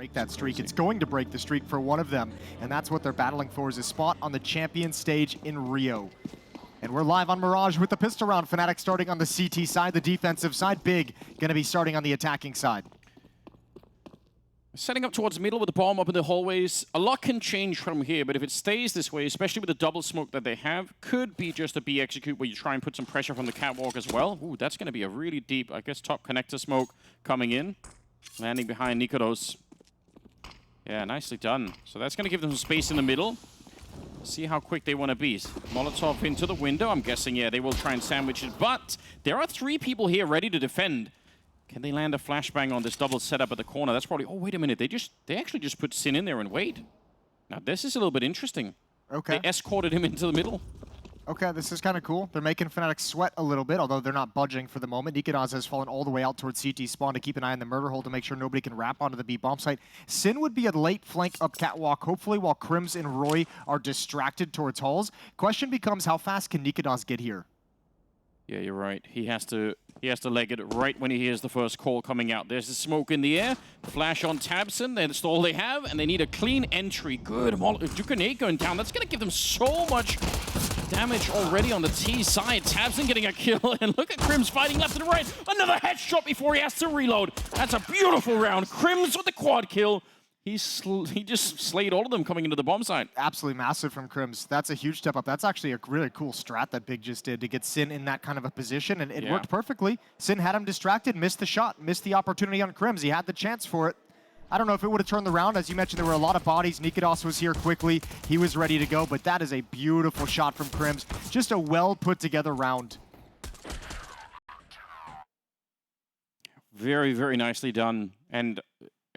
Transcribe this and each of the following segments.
break that streak. It's going to break the streak for one of them, and that's what they're battling for, is a spot on the champion stage in Rio. And we're live on Mirage with the pistol round. fnatic starting on the CT side, the defensive side. Big gonna be starting on the attacking side. Setting up towards middle with the bomb up in the hallways. A lot can change from here, but if it stays this way, especially with the double smoke that they have, could be just a B execute where you try and put some pressure from the catwalk as well. Ooh, that's going to be a really deep, I guess, top connector smoke coming in. Landing behind nicoodoz. Yeah, nicely done. So that's going to give them some space in the middle. See how quick they want to be. Molotov into the window. I'm guessing, yeah, they will try and sandwich it. But there are 3 people here ready to defend. Can they land a flashbang on this double setup at the corner? That's probably... Oh, wait a minute. They actually just put syrsoN in there and wait. Now, this is a little bit interesting. Okay. They escorted him into the middle. Okay, this is kind of cool. They're making fnatic sweat a little bit, although they're not budging for the moment. nicoodoz has fallen all the way out towards CT spawn to keep an eye on the murder hole to make sure nobody can wrap onto the B bomb site. syrsoN would be a late flank up catwalk, hopefully while Crims and roeJ are distracted towards halls. Question becomes, how fast can nicoodoz get here? Yeah, you're right. He has to leg it right when he hears the first call coming out. There's the smoke in the air. Flash on tabseN. That's all they have, and they need a clean entry. Good. Grenade going down. That's going to give them so much damage already on the T side. tabseN getting a kill, and look at Crims fighting left and right. Another headshot before he has to reload. That's a beautiful round. Crims with the quad kill. He just slayed all of them coming into the bomb site. Absolutely massive from Crims. That's a huge step up. That's actually a really cool strat that Big just did to get syrsoN in that kind of a position, and it worked perfectly. syrsoN had him distracted, missed the shot, missed the opportunity on Crims. He had the chance for it. I don't know if it would have turned the round. As you mentioned, there were a lot of bodies. nicoodoz was here quickly. He was ready to go, but that is a beautiful shot from Crims. Just a well put together round. Very, very nicely done. And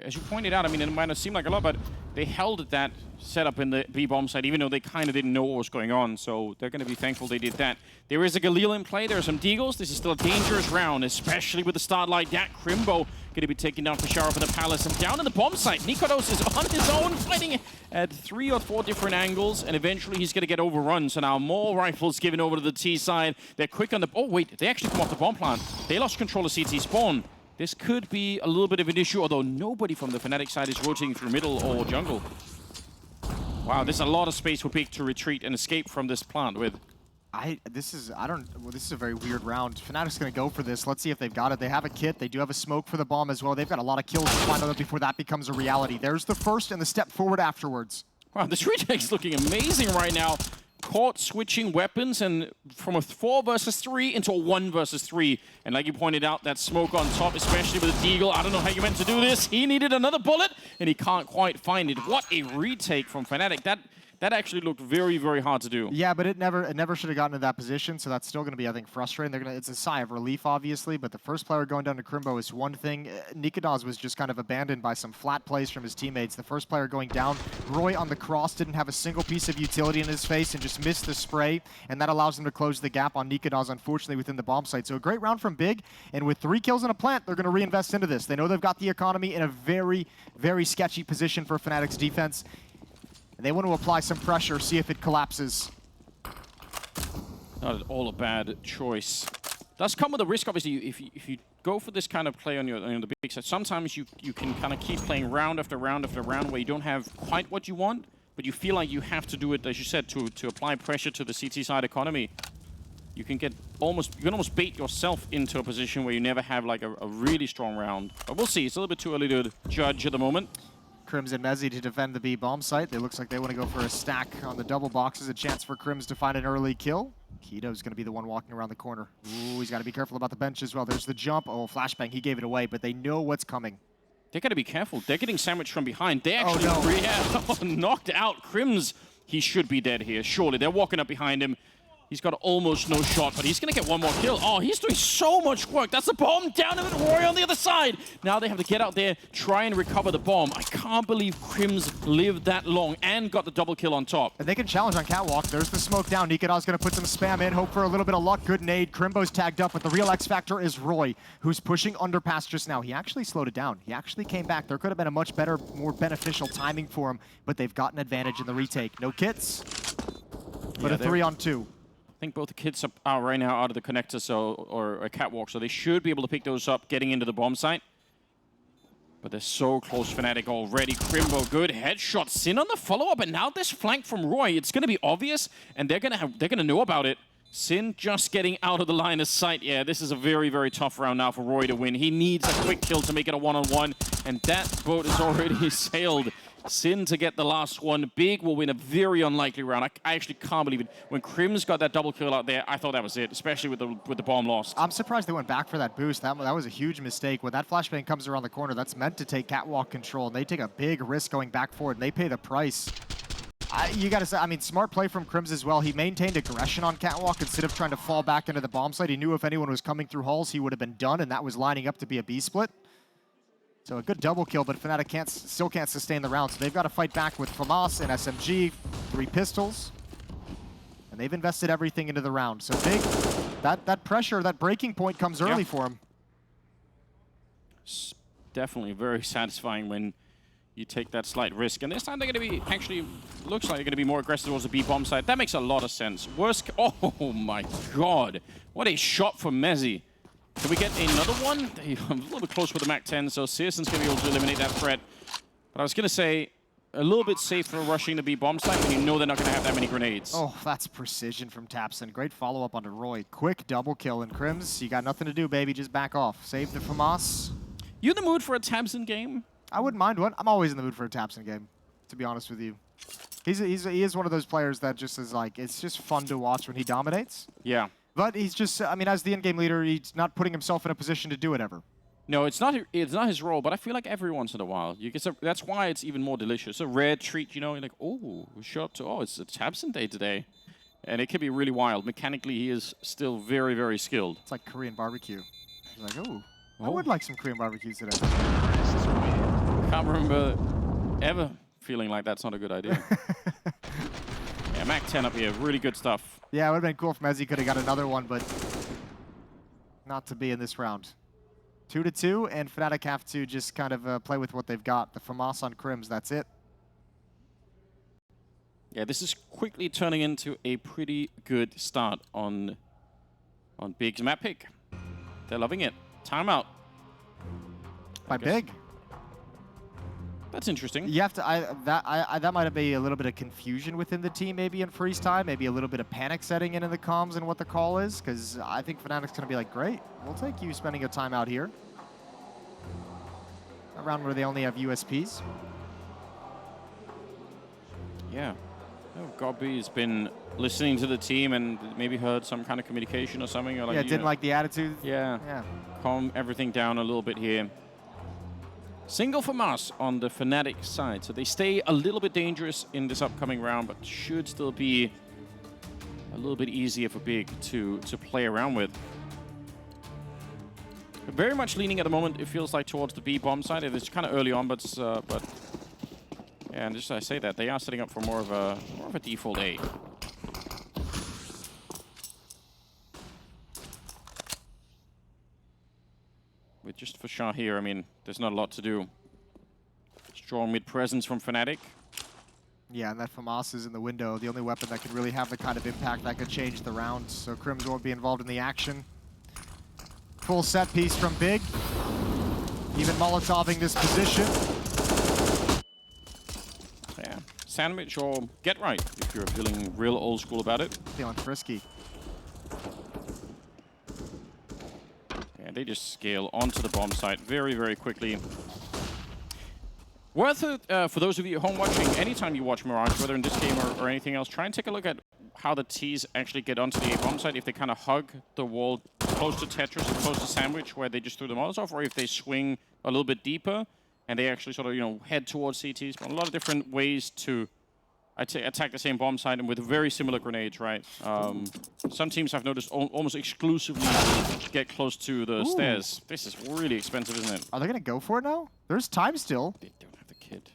as you pointed out, I mean, it might not seem like a lot, but they held at that setup in the B-bomb site, even though they kind of didn't know what was going on. So they're going to be thankful they did that. There is a Galil in play. There are some Deagles. This is still a dangerous round, especially with the start like that. Crimbo going to be taken down for Shara for the Palace. And down in the bomb site, nicoodoz is on his own, fighting at 3 or 4 different angles. And eventually he's going to get overrun. So now more rifles given over to the T side. They're quick on the... Oh, wait. They actually come off the bomb plant. They lost control of CT spawn. This could be a little bit of an issue, although nobody from the fnatic side is rotating through middle or jungle. Wow, there's a lot of space for Big to retreat and escape from this plant with. This is a very weird round. fnatic's gonna go for this. Let's see if they've got it. They have a kit. They do have a smoke for the bomb as well. They've got a lot of kills to find out before that becomes a reality. There's the first and the step forward afterwards. Wow, this retake's looking amazing right now. Caught switching weapons and from a 4 versus 3 into a 1 versus 3. And like you pointed out, that smoke on top, especially with the Deagle. I don't know how you meant to do this. He needed another bullet and he can't quite find it. What a retake from fnatic. That actually looked very, very hard to do. Yeah, but it never should have gotten to that position, so that's still going to be, I think, frustrating. It's a sigh of relief, obviously, but the first player going down to Crimbo is one thing. nicoodoz was just kind of abandoned by some flat plays from his teammates. The first player going down, roeJ on the cross didn't have a single piece of utility in his face and just missed the spray, and that allows them to close the gap on nicoodoz, unfortunately, within the bomb site. So a great round from Big, and with 3 kills in a plant, they're going to reinvest into this. They know they've got the economy in a very, very sketchy position for fnatic's defense. And they want to apply some pressure, see if it collapses. Not at all a bad choice. Does come with a risk, obviously. If you go for this kind of play on the big side, sometimes you can kind of keep playing round after round after round where you don't have quite what you want, but you feel like you have to do it, as you said, to apply pressure to the CT side economy. You can almost bait yourself into a position where you never have like a really strong round. But we'll see. It's a little bit too early to judge at the moment. Crims and mezii to defend the B bomb site. It looks like they want to go for a stack on the double boxes. A chance for Crims to find an early kill. Keto's going to be the one walking around the corner. Ooh, he's got to be careful about the bench as well. There's the jump. Oh, flashbang. He gave it away, but they know what's coming. They got to be careful. They're getting sandwiched from behind. They actually knocked out Crims. He should be dead here. Surely. They're walking up behind him. He's got almost no shot, but he's going to get one more kill. Oh, he's doing so much work. That's the bomb down to roeJ on the other side. Now they have to get out there, try and recover the bomb. I can't believe Crims lived that long and got the double kill on top. And they can challenge on catwalk. There's the smoke down. nicoodoz going to put some spam in, hope for a little bit of luck. Good nade. Crimbo's tagged up, but the real X factor is roeJ, who's pushing underpass just now. He actually slowed it down. He actually came back. There could have been a much better, more beneficial timing for him, but they've got an advantage in the retake. No kits, but a 3-on-2. I think both the kids are right now out of the connector or a catwalk, so they should be able to pick those up getting into the bomb site. But they're so close, fnatic already. Crimbo, good headshot. Sin on the follow-up, and now this flank from roeJ, it's gonna be obvious, and they're gonna know about it. Sin just getting out of the line of sight. Yeah, this is a very, very tough round now for roeJ to win. He needs a quick kill to make it a one-on-one, and that boat is already sailed. Sin to get the last one. Big will win a very unlikely round. I actually can't believe it. When Crims got that double kill out there, I thought that was it, especially with the bomb lost. I'm surprised they went back for that boost. That was a huge mistake. When that flashbang comes around the corner, that's meant to take catwalk control, and they take a big risk going back forward, and they pay the price. You gotta say, I mean, smart play from Crims as well. He maintained aggression on catwalk instead of trying to fall back into the bomb site. He knew if anyone was coming through halls, he would have been done, and that was lining up to be a B split. So a good double kill, but fnatic still can't sustain the round. So they've got to fight back with FAMAS and SMG, 3 pistols. And they've invested everything into the round. So big, that pressure, that breaking point comes early for him. It's definitely very satisfying when you take that slight risk. And this time they're going to be, actually, looks like they're going to be more aggressive towards the B bomb side. That makes a lot of sense. Worst, oh my god. What a shot from mezii. Can we get another one? I'm a little bit close with the MAC-10, so syrsoN's going to be able to eliminate that threat. But I was going to say, a little bit safer rushing the B bomb site when you know they're not going to have that many grenades. Oh, that's precision from tabseN. Great follow-up onto roeJ. Quick double kill. And Crims, you got nothing to do, baby. Just back off. Save the FAMAS. You in the mood for a tabseN game? I wouldn't mind one. I'm always in the mood for a tabseN game, to be honest with you. He is one of those players that just is like, it's just fun to watch when he dominates. Yeah. But he's just, I mean, as the in-game leader, he's not putting himself in a position to do it ever. No, it's not his role, but I feel like every once in a while, you get that's why it's even more delicious. A rare treat, you know, you're like, oh, we shot to, oh, it's a tabseN day today. And it can be really wild. Mechanically, he is still very, very skilled. It's like Korean barbecue. He's like, oh, I would like some Korean barbecue today. Can't remember ever feeling like that's not a good idea. Yeah, MAC-10 up here, really good stuff. Yeah, it would have been cool if mezii could have got another one, but not to be in this round. 2-2, and fnatic have to just kind of play with what they've got. The FAMAS on Crims, that's it. Yeah, this is quickly turning into a pretty good start on Big's map pick. They're loving it. Timeout. By Big. That's interesting. You have to. That might be a little bit of confusion within the team, maybe in freeze time, maybe a little bit of panic setting in the comms and what the call is, because I think fnatic's gonna be like, great, we'll take you spending a timeout here. Around where they only have USPs. Yeah. Oh, Gobby's been listening to the team and maybe heard some kind of communication or something. Or like, yeah, didn't like the attitude. Yeah. Calm everything down a little bit here. Single FAMAS on the fnatic side, so they stay a little bit dangerous in this upcoming round, but should still be a little bit easier for Big to play around with. Very much leaning at the moment, it feels like, towards the B bomb side. It's kind of early on, but yeah, and just as I say that, they are setting up for more of a default A. With just for Shah here, I mean, there's not a lot to do. Strong mid presence from fnatic. Yeah, and that FAMAS is in the window, the only weapon that could really have the kind of impact that could change the round. So Crims won't be involved in the action. Full set piece from Big. Even Molotoving this position. Yeah, sandwich or get right if you're feeling real old school about it. Feeling frisky. They just scale onto the bomb site very, very quickly. Worth it, for those of you at home watching, anytime you watch Mirage, whether in this game or anything else, try and take a look at how the Ts actually get onto the A bomb site. If they kind of hug the wall close to Tetris or close to Sandwich, where they just threw the Molotov, or if they swing a little bit deeper and they actually sort of, you know, head towards CTs. But a lot of different ways to attack the same bomb site, and with very similar grenades, right? Some teams I've noticed almost exclusively get close to the stairs. This is really expensive, isn't it? Are they going to go for it now? There's time still. They don't have the kit.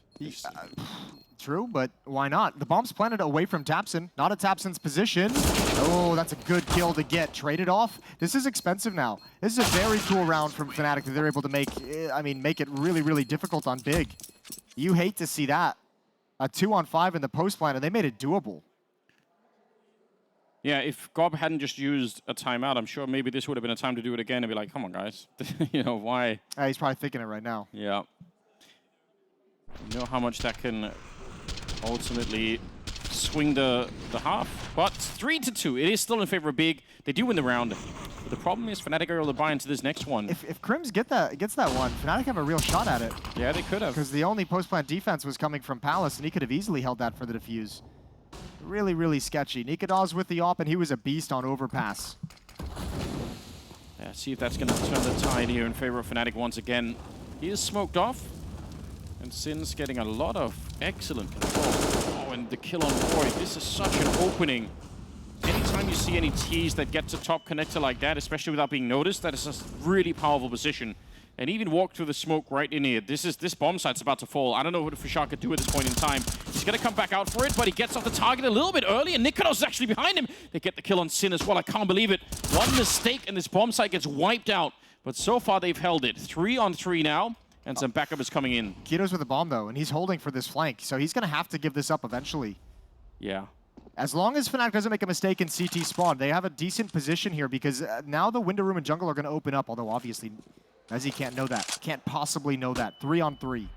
True, but why not? The bomb's planted away from tabseN, not at tabseN's position. Oh, that's a good kill to get. Traded off. This is expensive now. This is a very cool round from fnatic that they're able to make, I mean, make it really, really difficult on Big. You hate to see that. A 2-on-5 in the post plan, and they made it doable. Yeah, if Gob hadn't just used a timeout, I'm sure maybe this would have been a time to do it again and be like, come on, guys. You know, why? He's probably thinking it right now. Yeah. You know how much that can ultimately swing the half. But 3-2. It is still in favor of Big. They do win the round. But the problem is Fnatic are able to buy into this next one. If Crims gets that one, Fnatic have a real shot at it. Yeah, they could have. Because the only post-plant defense was coming from Palace, and he could have easily held that for the defuse. Really, really sketchy. nicoodoz with the op, and he was a beast on overpass. Yeah, see if that's going to turn the tide here in favor of Fnatic once again. He is smoked off. And syrsoN's getting a lot of excellent control. Oh, and the kill on roeJ. This is such an opening. Anytime you see any T's that get to top connector like that, especially without being noticed, that is a really powerful position. And even walk through the smoke right in here. This bomb site's about to fall. I don't know what fnatic could do at this point in time. He's going to come back out for it, but he gets off the target a little bit early, and nicoodoz is actually behind him. They get the kill on syrsoN as well. I can't believe it. One mistake, and this bomb site gets wiped out. But so far, they've held it. 3-on-3 now, and some backup is coming in. nicoodoz with a bomb, though, and he's holding for this flank, so he's going to have to give this up eventually. Yeah. As long as Fnatic doesn't make a mistake in CT spawn, they have a decent position here, because now the window room and jungle are going to open up, although obviously Mezzy can't know that. Can't possibly know that. 3-on-3.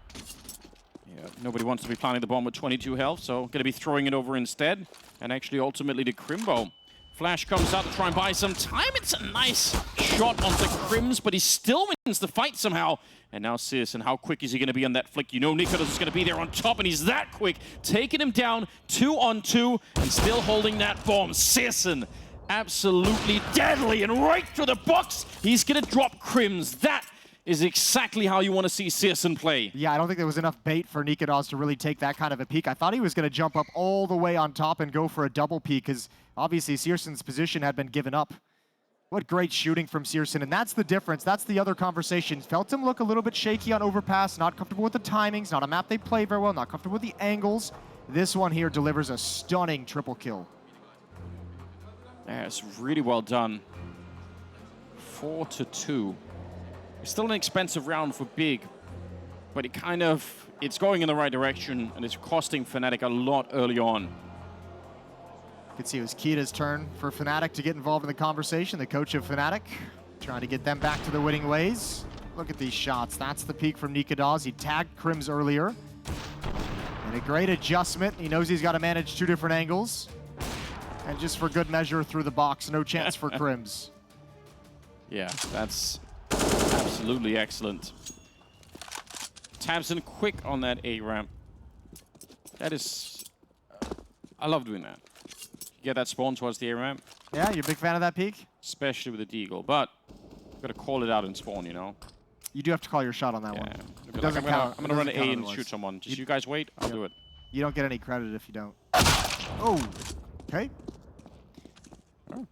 Yeah, nobody wants to be planting the bomb with 22 health, so going to be throwing it over instead. And actually, ultimately, to Crimbo. Flash comes out to try and buy some time. It's a nice shot onto Crims, but he still wins the fight somehow. And now syrsoN, how quick is he going to be on that flick? You know nicoodoz is going to be there on top, and he's that quick. Taking him down 2-on-2 and still holding that bomb. syrsoN, absolutely deadly, and right through the box, he's going to drop Crims. That is exactly how you want to see syrsoN play. Yeah, I don't think there was enough bait for nicoodoz to really take that kind of a peek. I thought he was going to jump up all the way on top and go for a double peek, because obviously syrsoN's position had been given up. What great shooting from syrsoN, and that's the difference. That's the other conversation. Felt him look a little bit shaky on overpass, not comfortable with the timings, not a map they play very well, not comfortable with the angles. This one here delivers a stunning triple kill. Yeah, it's really well done. 4-2. It's still an expensive round for Big, but it's going in the right direction, and it's costing Fnatic a lot early on. You can see it was Kita's turn for Fnatic to get involved in the conversation, the coach of Fnatic, trying to get them back to the winning ways. Look at these shots. That's the peak from nicoodoz. He tagged Crims earlier. And a great adjustment. He knows he's got to manage two different angles. And just for good measure, through the box, no chance for Crims. Yeah, that's absolutely excellent. tabseN quick on that A ramp. That is, I love doing that. You get that spawn towards the A ramp. Yeah, you're a big fan of that peak? Especially with the deagle, but got to call it out in spawn, you know. You do have to call your shot on that one. It doesn't count. I'm gonna run an A and shoot someone. Just you guys wait, I'll do it. You don't get any credit if you don't. Oh, okay. Oh.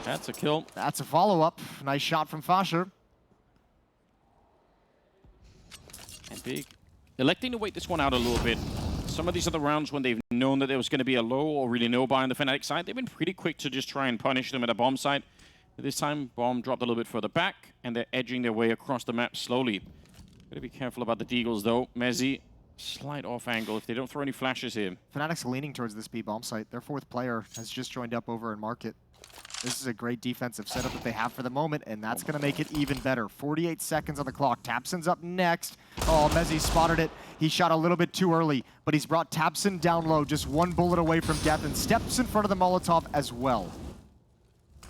That's a kill. That's a follow-up. Nice shot from fnatic. And Big electing to wait this one out a little bit. Some of these other rounds when they've known that there was going to be a low or really no buy on the Fnatic side, they've been pretty quick to just try and punish them at a bomb site. But this time, bomb dropped a little bit further back, and they're edging their way across the map slowly. Gotta be careful about the deagles, though. Mezzy, slight off angle if they don't throw any flashes here. Fnatic's leaning towards this B bomb site. Their fourth player has just joined up over in market. This is a great defensive setup that they have for the moment, and that's going to make it even better. 48 seconds on the clock. tabseN's up next. Oh, Mezzy spotted it. He shot a little bit too early, but he's brought tabseN down low, just one bullet away from death, and steps in front of the Molotov as well.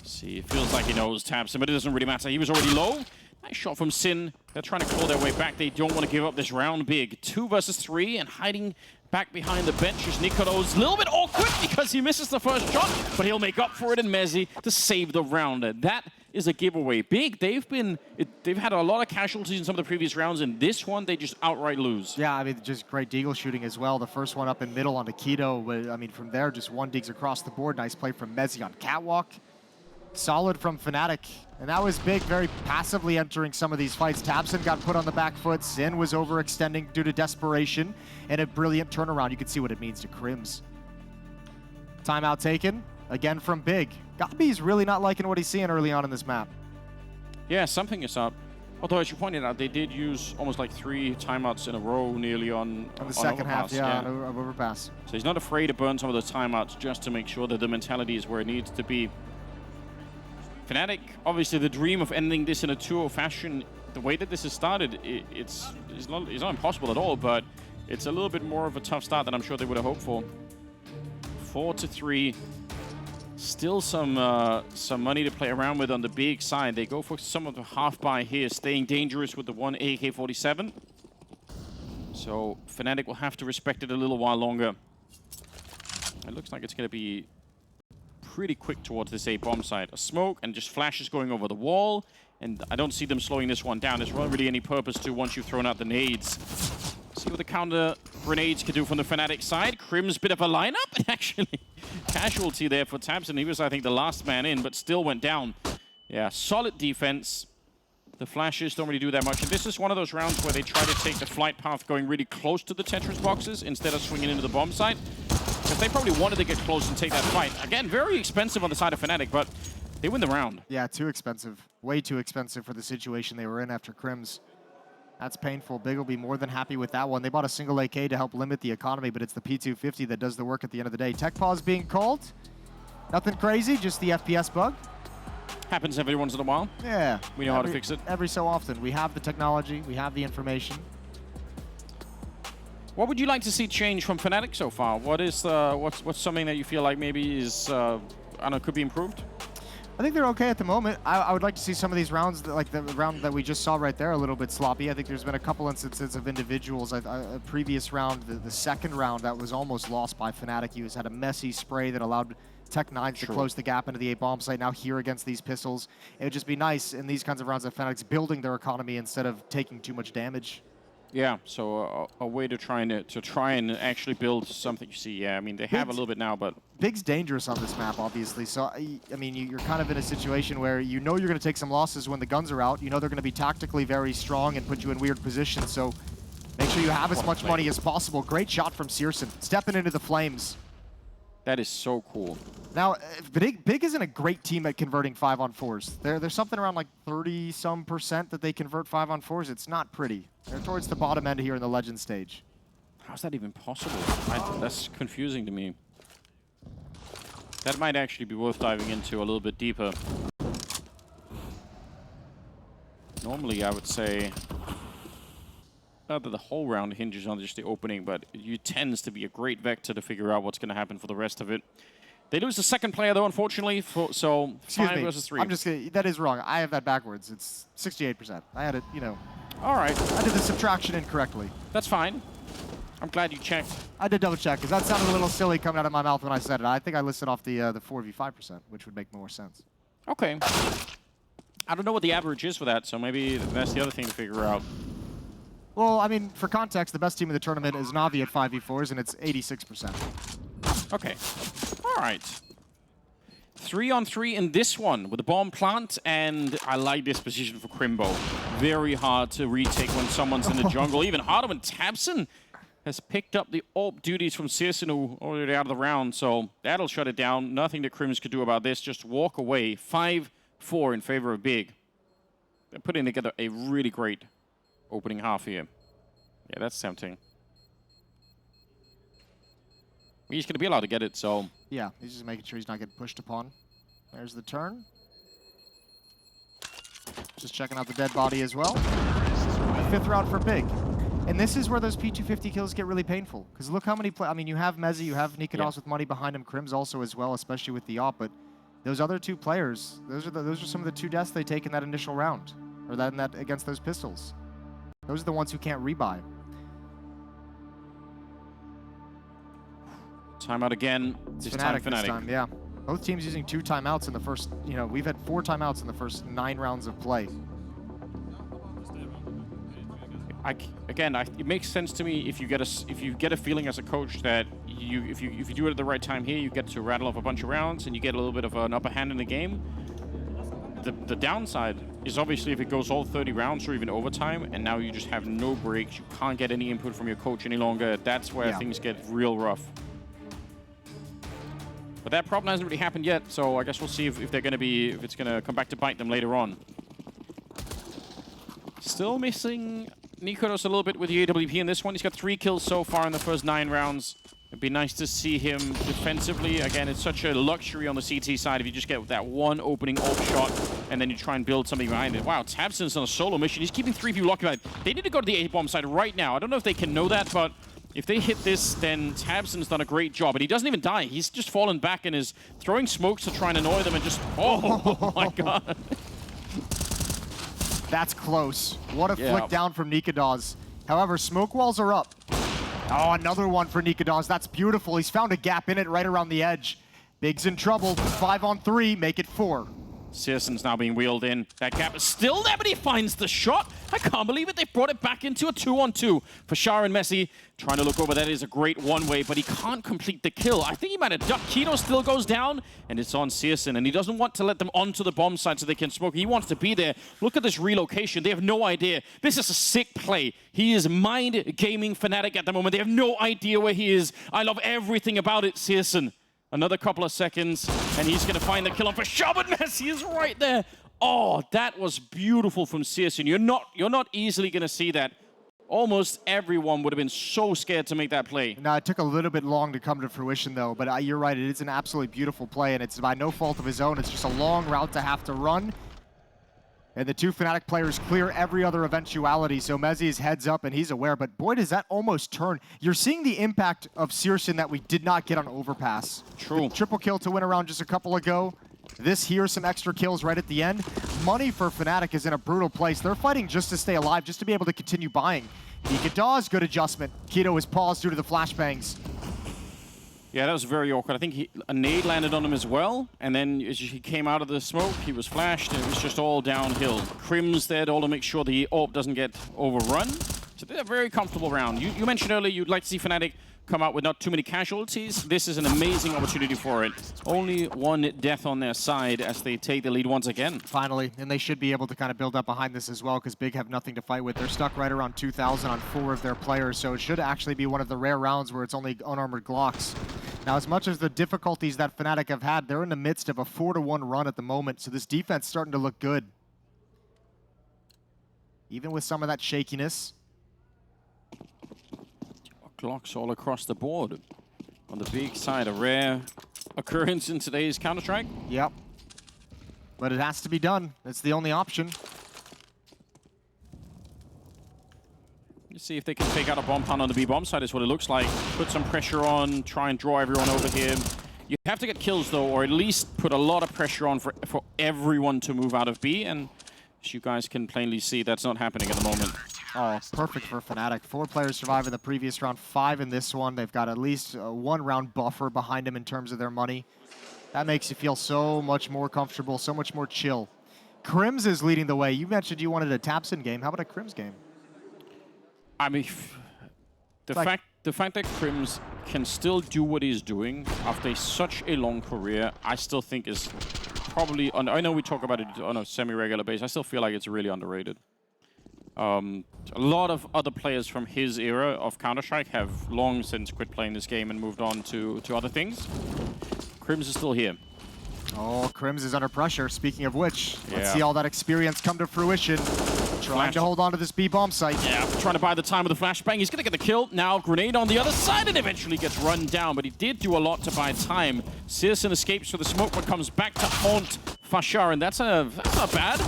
See, it feels like he knows tabseN, but it doesn't really matter. He was already low. Nice shot from syrsoN. They're trying to claw their way back. They don't want to give up this round big. 2 versus 3, and hiding back behind the bench is nicoodoz. A little bit awkward because he misses the first shot, but he'll make up for it in Mezzy to save the round. That is a giveaway. Big, they've had a lot of casualties in some of the previous rounds, and this one they just outright lose. Yeah, I mean, just great deagle shooting as well. The first one up in middle on Nikito. I mean, from there, just one digs across the board. Nice play from Mezzy on catwalk. Solid from Fnatic. And that was Big very passively entering some of these fights. tabseN got put on the back foot. syrsoN was overextending due to desperation. And a brilliant turnaround. You can see what it means to Crims. Timeout taken. Again from Big. Gabi's really not liking what he's seeing early on in this map. Yeah, something is up. Although, as you pointed out, they did use almost like 3 timeouts in a row nearly on the second half, yeah. on overpass. So he's not afraid to burn some of the timeouts just to make sure that the mentality is where it needs to be. Fnatic, obviously the dream of ending this in a 2-0 fashion, the way that this has started, it's not impossible at all, but it's a little bit more of a tough start than I'm sure they would have hoped for. 4-3. Still some money to play around with on the big side. They go for some of the half buy here, staying dangerous with the one AK-47. So fnatic will have to respect it a little while longer. It looks like it's going to be pretty quick towards this A bomb site. A smoke and just flashes going over the wall. And I don't see them slowing this one down. There's not really any purpose to once you've thrown out the nades. See what the counter grenades can do from the fnatic side. Crim's bit of a lineup, and actually casualty there for tabseN. He was, I think, the last man in, but still went down. Yeah, solid defense. The flashes don't really do that much. And this is one of those rounds where they try to take the flight path going really close to the Tetris boxes instead of swinging into the bomb site. Because they probably wanted to get close and take that fight. Again, very expensive on the side of fnatic, but they win the round. Yeah, too expensive. Way too expensive for the situation they were in after Crims. That's painful. Big will be more than happy with that one. They bought a single AK to help limit the economy, but it's the P250 that does the work at the end of the day. Tech pause being called. Nothing crazy, just the FPS bug. Happens every once in a while. Yeah. We know how to fix it. Every so often. We have the technology. We have the information. What would you like to see change from fnatic so far? What is what's something that you feel like maybe is I don't know, could be improved? I think they're okay at the moment. I would like to see some of these rounds, like the round that we just saw right there, a little bit sloppy. I think there's been a couple instances of individuals. A previous round, the second round, that was almost lost by fnatic. He had a messy spray that allowed Tech9 to close the gap into the A bomb site. Now here against these pistols, it would just be nice in these kinds of rounds that fnatic's building their economy instead of taking too much damage. Yeah, so a way to try and actually build something. You see, yeah, I mean they have a little bit now, but Big's dangerous on this map, obviously. So I mean, you're kind of in a situation where you know you're going to take some losses when the guns are out. You know they're going to be tactically very strong and put you in weird positions. So make sure you have as much money as possible. Great shot from syrsoN, stepping into the flames. that is so cool. Now, Big isn't a great team at converting 5-on-4s. There's something around like 30-some% that they convert 5-on-4s. It's not pretty. They're towards the bottom end here in the Legend stage. How's that even possible? That's confusing to me. That might actually be worth diving into a little bit deeper. Normally, I would say not that the whole round hinges on just the opening, but it tends to be a great vector to figure out what's going to happen for the rest of it. They lose the second player, though, unfortunately. So Excuse 5 me. versus 3. I'm just kidding. That is wrong. I have that backwards. It's 68%. I had it, you know. All right. I did the subtraction incorrectly. That's fine. I'm glad you checked. I did double check because that sounded a little silly coming out of my mouth when I said it. I think I listed off the 4v5%, which would make more sense. Okay. I don't know what the average is for that, so maybe that's the other thing to figure out. Well, I mean, for context, the best team in the tournament is Na'Vi at 5v4s, and it's 86%. Okay. All right. 3-on-3 in this one with the bomb plant, and I like this position for Crimbo. Very hard to retake when someone's in the jungle. Even harder when tabseN has picked up the AWP duties from syrsoN, who already out of the round, so that'll shut it down. Nothing the Crims could do about this. Just walk away. 5-4 in favor of Big. They're putting together a really great opening half here. Yeah, that's tempting. He's going to be allowed to get it, so... Yeah, he's just making sure he's not getting pushed upon. There's the turn. Just checking out the dead body as well. 5th round for Big. And this is where those P250 kills get really painful. Because look how many I mean, you have mezii, you have nicoodoz with money behind him, Crims also as well, especially with the AWP. But those other two players, those are some of the 2 deaths they take in that initial round. Or that against those pistols. Those are the ones who can't rebuy. Timeout again. This time, yeah. Both teams using 2 timeouts in the first, you know, we've had 4 timeouts in the first 9 rounds of play. It makes sense to me if you get a feeling as a coach that if you do it at the right time here, you get to rattle off a bunch of rounds and you get a little bit of an upper hand in the game. The downside is obviously if it goes all 30 rounds or even overtime, and now you just have no breaks, you can't get any input from your coach any longer. That's where things get real rough. But that problem hasn't really happened yet, so I guess we'll see if it's gonna come back to bite them later on. Still missing nicoodoz a little bit with the AWP in this one. He's got 3 kills so far in the first 9 rounds. It'd be nice to see him defensively. Again, it's such a luxury on the CT side if you just get that one opening AWP shot and then you try and build something behind it. Wow, tabseN's on a solo mission. He's keeping 3 people occupied. They need to go to the A-bomb side right now. I don't know if they can know that, but If they hit this, then tabseN's done a great job. And he doesn't even die. He's just fallen back and is throwing smokes to try and annoy them and just... Oh my god. That's close. What a flick down from nicoodoz. However, smoke walls are up. Oh, another one for nicoodoz. That's beautiful. He's found a gap in it right around the edge. Big's in trouble. 5 on 3, make it 4. syrsoN's now being wheeled in. That gap is still there, but he finds the shot. I can't believe it. They brought it back into a 2-on-2 for Shar and Messi. Trying to look over. That is a great one-way, but he can't complete the kill. I think he might have ducked. Keto still goes down, and it's on syrsoN, and he doesn't want to let them onto the bomb side so they can smoke. He wants to be there. Look at this relocation. They have no idea. This is a sick play. He is mind gaming fnatic at the moment. They have no idea where he is. I love everything about it, syrsoN. Another couple of seconds, and he's going to find the kill on for Shar, but Messi is right there. Oh, that was beautiful from syrsoN. You're not easily going to see that. Almost everyone would have been so scared to make that play. Now, it took a little bit long to come to fruition, though, but you're right. It is an absolutely beautiful play, and it's by no fault of his own. It's just a long route to have to run. And the two fnatic players clear every other eventuality, so Messi is heads up and he's aware, but boy, does that almost turn. You're seeing the impact of syrsoN that we did not get on overpass. True. The triple kill to win around just a couple ago. This here, some extra kills right at the end. Money for fnatic is in a brutal place. They're fighting just to stay alive, just to be able to continue buying. nicoodoz, good adjustment. Keto is paused due to the flashbangs. Yeah, that was very awkward. I think a nade landed on him as well, and then as he came out of the smoke, he was flashed, and it was just all downhill. Crim's there to make sure the AWP doesn't get overrun. So they're a very comfortable round. You mentioned earlier you'd like to see fnatic come out with not too many casualties. This is an amazing opportunity for it. Only one death on their side as they take the lead once again. Finally, and they should be able to kind of build up behind this as well, because Big have nothing to fight with. They're stuck right around 2,000 on 4 of their players, so it should actually be one of the rare rounds where it's only unarmored Glocks. Now, as much as the difficulties that fnatic have had, they're in the midst of a 4-1 run at the moment, so this defense is starting to look good. Even with some of that shakiness. Glocks all across the board. On the Big side, a rare occurrence in today's Counter-Strike. Yep. But it has to be done. It's the only option. Let's see if they can take out a bomb plant on the B bomb side is what it looks like. Put some pressure on, try and draw everyone over here. You have to get kills though, or at least put a lot of pressure on for everyone to move out of B, and as you guys can plainly see, that's not happening at the moment. Oh, perfect for fnatic. 4 players survive in the previous round, 5 in this one. They've got at least a 1-round buffer behind them in terms of their money. That makes you feel so much more comfortable, so much more chill. Crims is leading the way. You mentioned you wanted a tabseN game. How about a Crims game? I mean, the fact that Crims can still do what he's doing after such a long career, I still think is probably, I know we talk about it on a semi-regular basis, I still feel like it's really underrated. A lot of other players from his era of Counter-Strike have long since quit playing this game and moved on to other things. Crims is still here. Oh, Crims is under pressure. Speaking of which, let's see all that experience come to fruition. Trying to hold on to this B-bomb site. Yeah, trying to buy the time with the flashbang. He's going to get the kill. Now, grenade on the other side and eventually gets run down. But he did do a lot to buy time. syrsoN escapes for the smoke, but comes back to haunt Fashar, and that's not bad.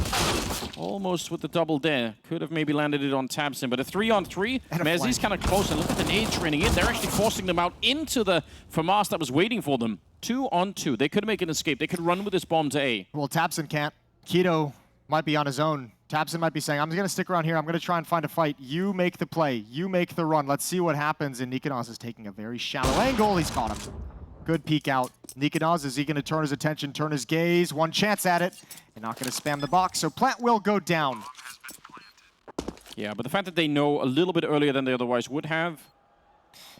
Almost with the double there. Could have maybe landed it on tabseN, but a 3-on-3. Mezzi's kind of close, and look at the nades raining in. They're actually forcing them out into the FAMAS that was waiting for them. 2-on-2. They could make an escape. They could run with this bomb to A. Well, tabseN can't. Keto might be on his own. tabseN might be saying, I'm going to stick around here. I'm going to try and find a fight. You make the play. You make the run. Let's see what happens. And nicoodoz is taking a very shallow angle. He's caught him. Good peek out. nicoodoz, is he going to turn his attention, turn his gaze? One chance at it. And not going to spam the box. So plant will go down. Yeah, but the fact that they know a little bit earlier than they otherwise would have.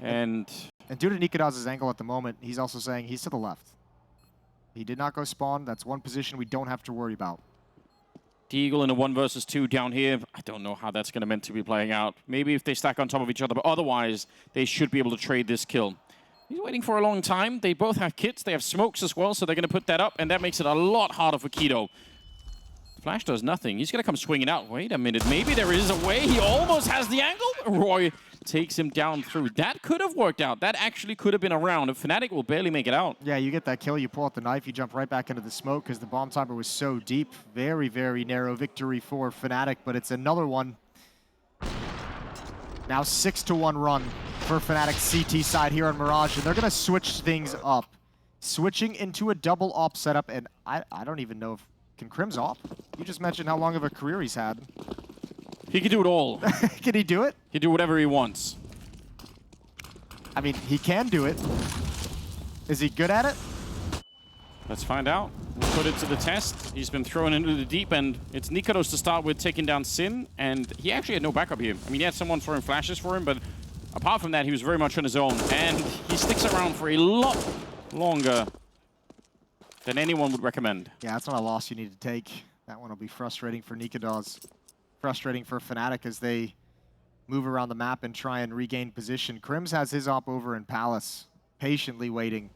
And due to nicoodoz' angle at the moment, he's also saying he's to the left. He did not go spawn. That's one position we don't have to worry about. Deagle in a 1 versus 2 down here. I don't know how that's going to meant to be playing out. Maybe if they stack on top of each other, but otherwise, they should be able to trade this kill. He's waiting for a long time. They both have kits. They have smokes as well, so they're going to put that up, and that makes it a lot harder for Keto. Flash does nothing. He's going to come swinging out. Wait a minute. Maybe there is a way. He almost has the angle. roeJ takes him down through. That could have worked out. That actually could have been a round. If fnatic will barely make it out. Yeah, you get that kill, you pull out the knife, you jump right back into the smoke because the bomb timer was so deep. Very, very narrow victory for fnatic, but it's another one. Now 6-1 run for fnatic CT side here on Mirage, and they're going to switch things up. Switching into a double op setup, and I don't even know if... Can Crim's op? You just mentioned how long of a career he's had. He can do it all. Can he do it? He can do whatever he wants. I mean, he can do it. Is he good at it? Let's find out. We'll put it to the test. He's been thrown into the deep end. It's nicoodoz to start with, taking down syrsoN, and he actually had no backup here. I mean, he had someone throwing flashes for him, but apart from that, he was very much on his own, and he sticks around for a lot longer than anyone would recommend. Yeah, that's not a loss you need to take. That one will be frustrating for nicoodoz. Frustrating for fnatic as they move around the map and try and regain position. Crims has his op over in Palace, patiently waiting.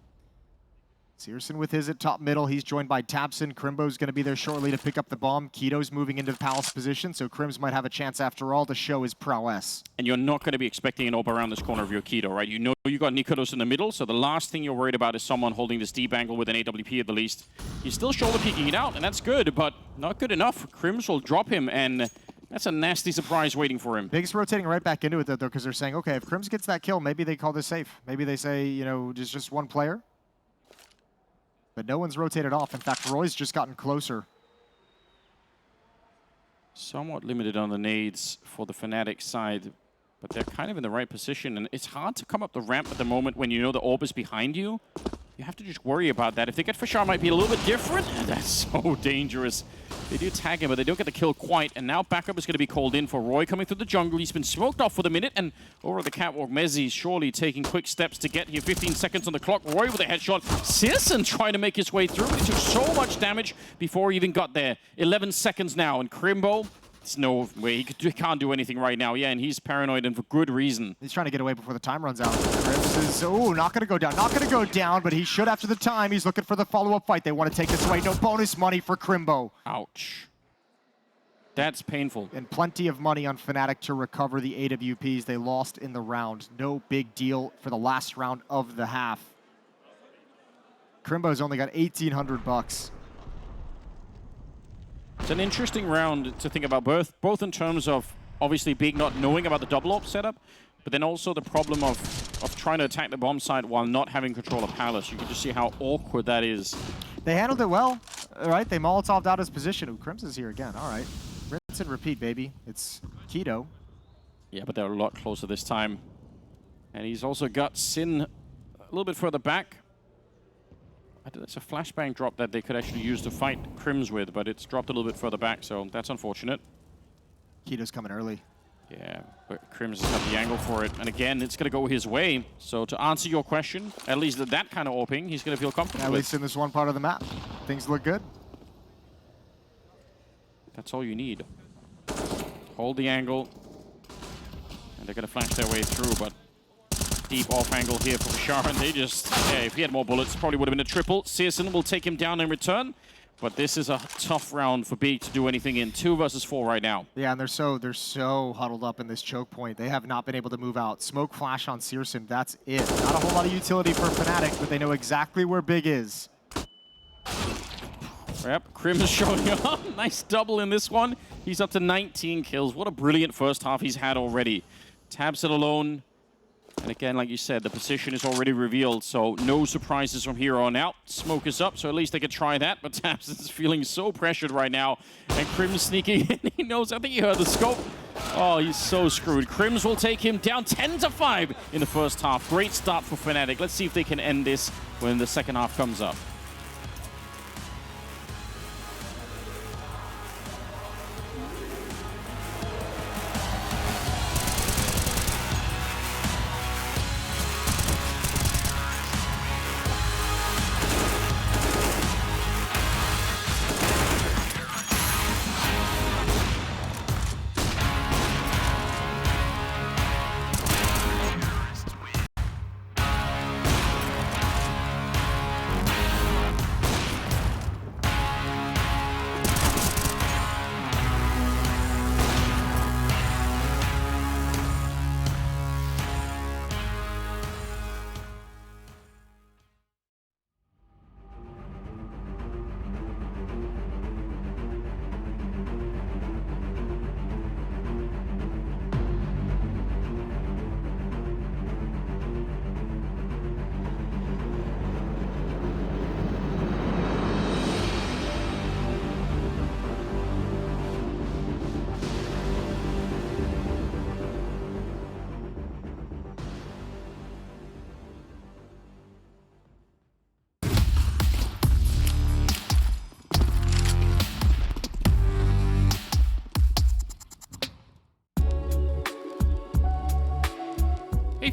syrsoN with his at top middle. He's joined by tabseN. Crimbo's going to be there shortly to pick up the bomb. Keto's moving into the Palace position, so Crims might have a chance after all to show his prowess. And you're not going to be expecting an op around this corner of your keto, right? You know you got nicoodoz in the middle, so the last thing you're worried about is someone holding this deep angle with an AWP at the least. He's still shoulder peeking it out, and that's good, but not good enough. Crims will drop him, and that's a nasty surprise waiting for him. Big's rotating right back into it, though, because they're saying, okay, if Crims gets that kill, maybe they call this safe. Maybe they say, you know, just one player. But no one's rotated off. In fact, roeJ's just gotten closer. Somewhat limited on the nades for the fnatic side, but they're kind of in the right position. And it's hard to come up the ramp at the moment when you know the orb is behind you. You have to just worry about that. If they get Fashar, it might be a little bit different. That's so dangerous. They do tag him, but they don't get the kill quite. And now backup is going to be called in for roeJ coming through the jungle. He's been smoked off for the minute. And over at the catwalk, Mezzi surely taking quick steps to get here. 15 seconds on the clock. roeJ with a headshot. syrsoN trying to make his way through. But he took so much damage before he even got there. 11 seconds now. And Crimbo, there's no way. He can't do anything right now. Yeah, and he's paranoid, and for good reason. He's trying to get away before the time runs out. Crims is, oh, not going to go down. Not going to go down, but he should after the time. He's looking for the follow-up fight. They want to take this away. No bonus money for Crimbo. Ouch. That's painful. And plenty of money on fnatic to recover the AWPs they lost in the round. No big deal for the last round of the half. Crimbo's only got 1,800 bucks. It's an interesting round to think about, both in terms of obviously Big not knowing about the double op setup, but then also the problem of trying to attack the bomb site while not having control of Palace. You can just see how awkward that is. They handled it well, right? They Molotov'd out his position. Ooh, Crims is here again. All right. Rinse and repeat, baby. It's keto. Yeah, but they're a lot closer this time. And he's also got syrsoN a little bit further back. It's a flashbang drop that they could actually use to fight Crims with, but it's dropped a little bit further back, so that's unfortunate. Keto's coming early. Yeah, but Crims has got the angle for it. And again, it's going to go his way. So to answer your question, at least that kind of AWPing, he's going to feel comfortable At with. least in this one part of the map. Things look good. That's all you need. Hold the angle. And they're going to flash their way through, but deep off angle here for Fashar, and they just, yeah, if he had more bullets, probably would have been a triple. syrsoN will take him down in return, but this is a tough round for B to do anything in. 2 versus 4 right now. Yeah, and they're so huddled up in this choke point. They have not been able to move out. Smoke flash on syrsoN, that's it. Not a whole lot of utility for fnatic, but they know exactly where Big is. Yep, Crims showing up. Nice double in this one. He's up to 19 kills. What a brilliant first half he's had already. tabseN alone. And again, like you said, the position is already revealed, so no surprises from here on out. Smoke is up, so at least they could try that, but tabseN's feeling so pressured right now. And Crims sneaking in, he knows, I think he heard the scope. Oh, he's so screwed. Crims will take him down 10-5 in the first half. Great start for fnatic. Let's see if they can end this when the second half comes up.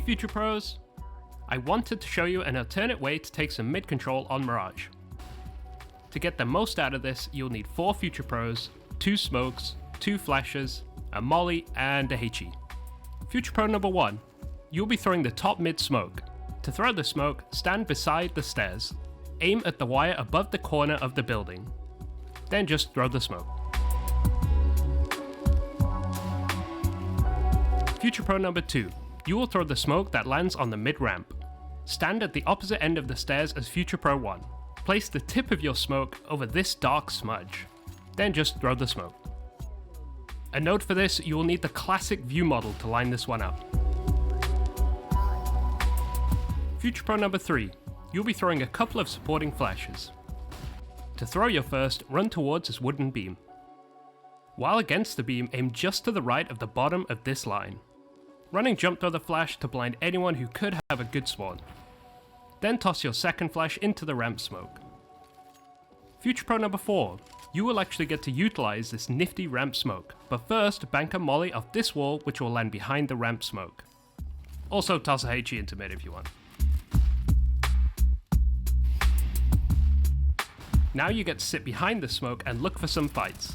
Future Pros? I wanted to show you an alternate way to take some mid control on Mirage. To get the most out of this, you'll need 4 Future Pros, 2 smokes, 2 flashes, a molly, and a HE. Future Pro number 1. You'll be throwing the top mid smoke. To throw the smoke, stand beside the stairs. Aim at the wire above the corner of the building. Then just throw the smoke. Future Pro number 2. You will throw the smoke that lands on the mid ramp. Stand at the opposite end of the stairs as Future Pro 1. Place the tip of your smoke over this dark smudge. Then just throw the smoke. A note for this, you will need the classic view model to line this one up. Future Pro number 3. You'll be throwing a couple of supporting flashes. To throw your first, run towards this wooden beam. While against the beam, aim just to the right of the bottom of this line. Running jump throw the flash to blind anyone who could have a good spawn. Then toss your second flash into the ramp smoke. Future Pro number 4. You will actually get to utilize this nifty ramp smoke, but first bank a molly off this wall which will land behind the ramp smoke. Also toss a HE into mid if you want. Now you get to sit behind the smoke and look for some fights.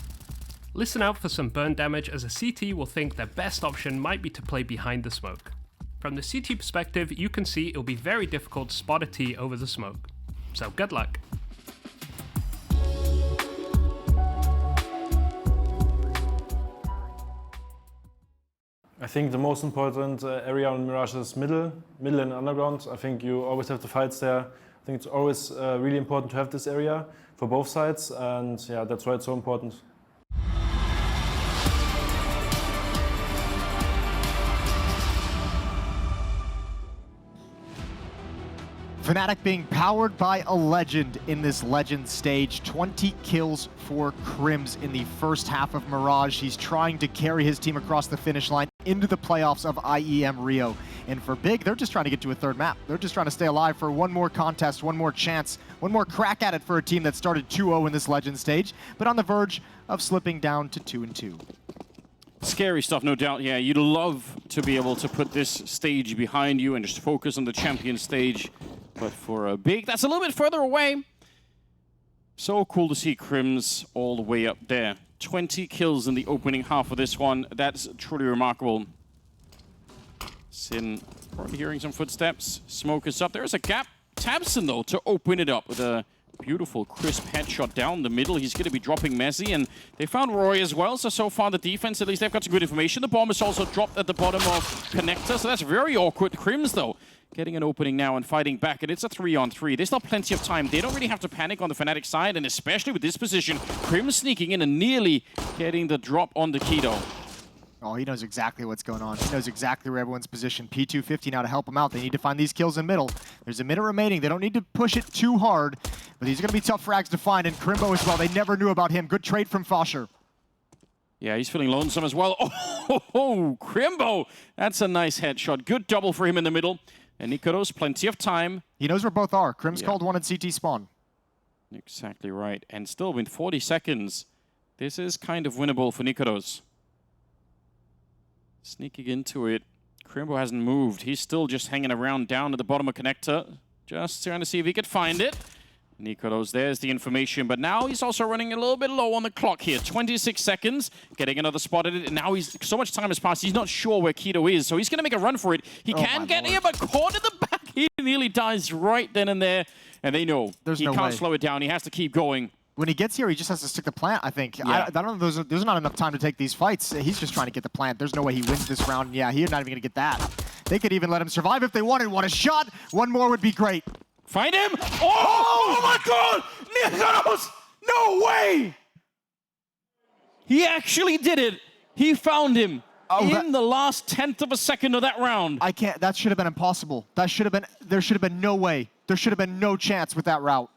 Listen out for some burn damage as a CT will think their best option might be to play behind the smoke. From the CT perspective, you can see it'll be very difficult to spot a T over the smoke. So good luck. I think the most important area on Mirage is middle and underground. I think you always have the fights there. I think it's always really important to have this area for both sides, and yeah, that's why it's so important. fnatic being powered by a legend in this legend stage. 20 kills for Crims in the first half of Mirage. He's trying to carry his team across the finish line into the playoffs of IEM Rio. And for Big, they're just trying to get to a third map. They're just trying to stay alive for one more contest, one more chance, one more crack at it for a team that started 2-0 in this legend stage, but on the verge of slipping down to 2-2. Scary stuff, no doubt. Yeah, you'd love to be able to put this stage behind you and just focus on the champion stage. But for a Big, that's a little bit further away. So cool to see Crims all the way up there. 20 kills in the opening half of this one. That's truly remarkable. Sin probably hearing some footsteps. Smoke is up. There is a gap. tabseN, though, to open it up with a beautiful, crisp headshot down the middle. He's going to be dropping Messi, and they found roeJ as well. So far, the defense, at least, they've got some good information. The bomb is also dropped at the bottom of Connector, so that's very awkward. Crims, though, getting an opening now and fighting back, and it's a 3-on-3. There's still plenty of time. They don't really have to panic on the fnatic side, and especially with this position, Crims sneaking in and nearly getting the drop on the Keto. Oh, he knows exactly what's going on. He knows exactly where everyone's positioned. P250 now to help him out. They need to find these kills in middle. There's a minute remaining. They don't need to push it too hard, but these are going to be tough frags to find, and Crimbo as well. They never knew about him. Good trade from Fosher. Yeah, he's feeling lonesome as well. Oh, Crimbo! That's a nice headshot. Good double for him in the middle. And nicoodoz, plenty of time. He knows where both are. Crim's called one at CT spawn. Exactly right. And still, with 40 seconds, this is kind of winnable for nicoodoz. Sneaking into it. Crimbo hasn't moved. He's still just hanging around down at the bottom of Connector. Just trying to see if he could find it. nicoodoz, there's the information. But now he's also running a little bit low on the clock here. 26 seconds. Getting another spot at it. And now he's so much time has passed. He's not sure where Keto is. So he's going to make a run for it. He can get here, but caught in the back. He nearly dies right then and there. And they know he can't slow it down. He has to keep going. When he gets here, he just has to stick the plant, I think. Yeah. I don't know, there's not enough time to take these fights. He's just trying to get the plant. There's no way he wins this round. Yeah, he's not even going to get that. They could even let him survive if they wanted. Want a shot? One more would be great. Find him! Oh my god! nicoodoz! No way! He actually did it. He found him in the last 10th of a second of that round. I can't. That should have been impossible. That should have been. There should have been no way. There should have been no chance with that route.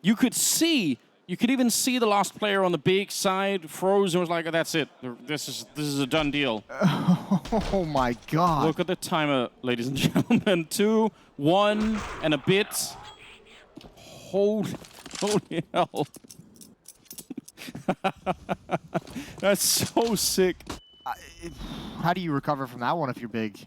You could see. You could even see the last player on the big side froze and was like, "That's it. This is a done deal." Oh my god! Look at the timer, ladies and gentlemen. 2, 1, and a bit. Holy hell! That's so sick. How do you recover from that one if you're Big?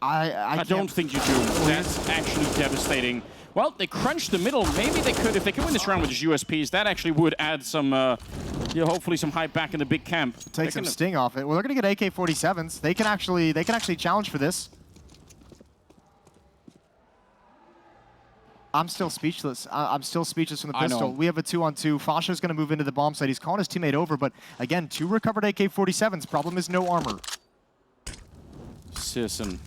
I don't think you do. That's actually devastating. Well, they crunched the middle. Maybe they could, if they could win this round with just USPs, that actually would add some, hopefully some hype back in the big camp. Take some sting off it. Well, they're going to get AK-47s. They can actually challenge for this. I'm still speechless. I'm still speechless from the pistol. We have a 2-on-2. Fasha's going to move into the bomb site. He's calling his teammate over, but again, 2 recovered AK-47s. Problem is no armor. syrsoN.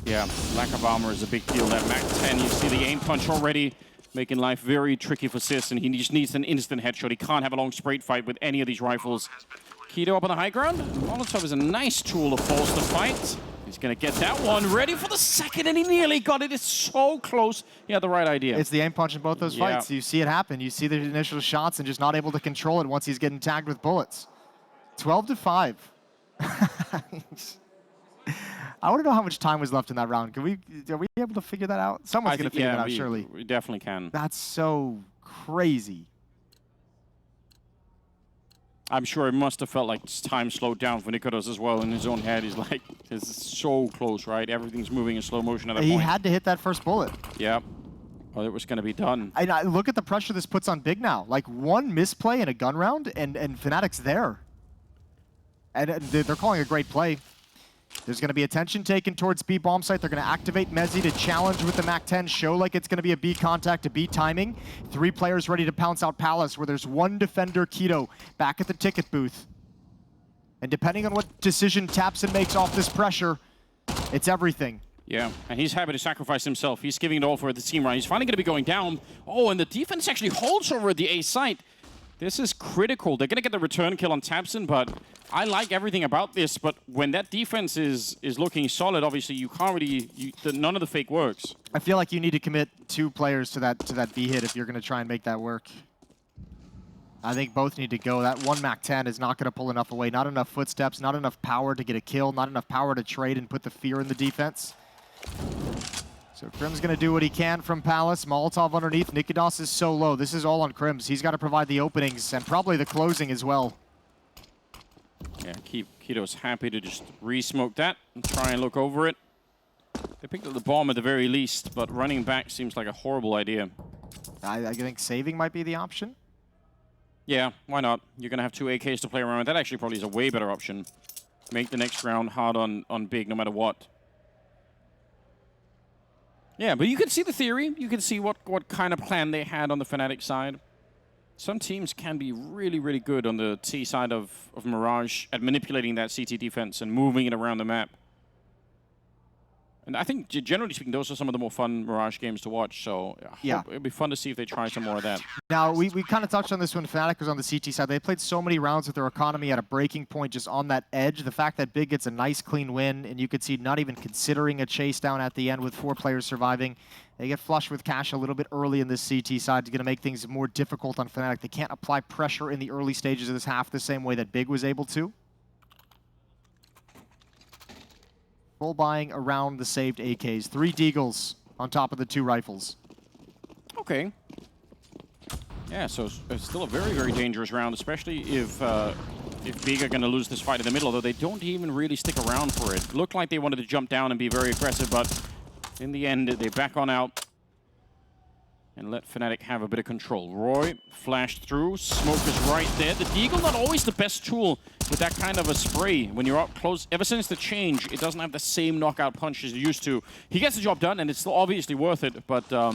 Yeah, lack of armor is a big deal. That MAC-10, you see the aim punch already, making life very tricky for syrsoN. He just needs an instant headshot. He can't have a long straight fight with any of these rifles. Kido up on the high ground. Molotov is a nice tool to force the fight. He's going to get that one ready for the second, and he nearly got it. It's so close. He had the right idea. It's the aim punch in both those fights. You see it happen. You see the initial shots and just not able to control it once he's getting tagged with bullets. 12-5. I want to know how much time was left in that round. Are we able to figure that out? Someone's going to figure that out, surely. We definitely can. That's so crazy. I'm sure it must have felt like time slowed down for nicoodoz as well in his own head. He's like, it's so close, right? Everything's moving in slow motion at that point. He had to hit that first bullet. Yeah. Well, it was going to be done. And look at the pressure this puts on Big now. Like, one misplay in a gun round, and fnatic's there. And they're calling a great play. There's going to be attention taken towards B bomb site. They're going to activate Mezzi to challenge with the MAC-10, show like it's going to be a B contact, a B timing. 3 players ready to pounce out Palace, where there's 1 defender, Kido, back at the ticket booth. And depending on what decision taps:N makes off this pressure, it's everything. Yeah, and he's happy to sacrifice himself. He's giving it all for the team, right? He's finally going to be going down. Oh, and the defense actually holds over at the A site. This is critical. They're going to get the return kill on taps:N, but I like everything about this. But when that defense is looking solid, obviously you can't really, none of the fake works. I feel like you need to commit 2 players to that B hit if you're going to try and make that work. I think both need to go. That 1 MAC-10 is not going to pull enough away. Not enough footsteps, not enough power to get a kill, not enough power to trade and put the fear in the defense. So Krim's going to do what he can from Palace. Molotov underneath. nicoodoz is so low. This is all on Krims. He's got to provide the openings and probably the closing as well. Yeah, Kido's happy to just re-smoke that and try and look over it. They picked up the bomb at the very least, but running back seems like a horrible idea. I think saving might be the option. Yeah, why not? You're going to have 2 AKs to play around with. That actually probably is a way better option. Make the next round hard on Big no matter what. Yeah, but you can see the theory. You can see what kind of plan they had on the fnatic side. Some teams can be really, really good on the T side of Mirage at manipulating that CT defense and moving it around the map. And I think, generally speaking, those are some of the more fun Mirage games to watch. So yeah, it'll be fun to see if they try some more of that. Now, we kind of touched on this when fnatic was on the CT side. They played so many rounds with their economy at a breaking point, just on that edge. The fact that Big gets a nice, clean win, and you could see not even considering a chase down at the end with 4 players surviving. They get flushed with cash a little bit early in this CT side. It's going to make things more difficult on fnatic. They can't apply pressure in the early stages of this half the same way that Big was able to. Full buying around the saved AKs. 3 Deagles on top of the 2 rifles. Okay. Yeah, so it's still a very, very dangerous round, especially if Big are going to lose this fight in the middle, although they don't even really stick around for it. Looked like they wanted to jump down and be very aggressive, but in the end, they back on out and let fnatic have a bit of control. roeJ flashed through. Smoke is right there. The Deagle, not always the best tool with that kind of a spray. When you're up close, ever since the change, it doesn't have the same knockout punch as it used to. He gets the job done, and it's still obviously worth it, but a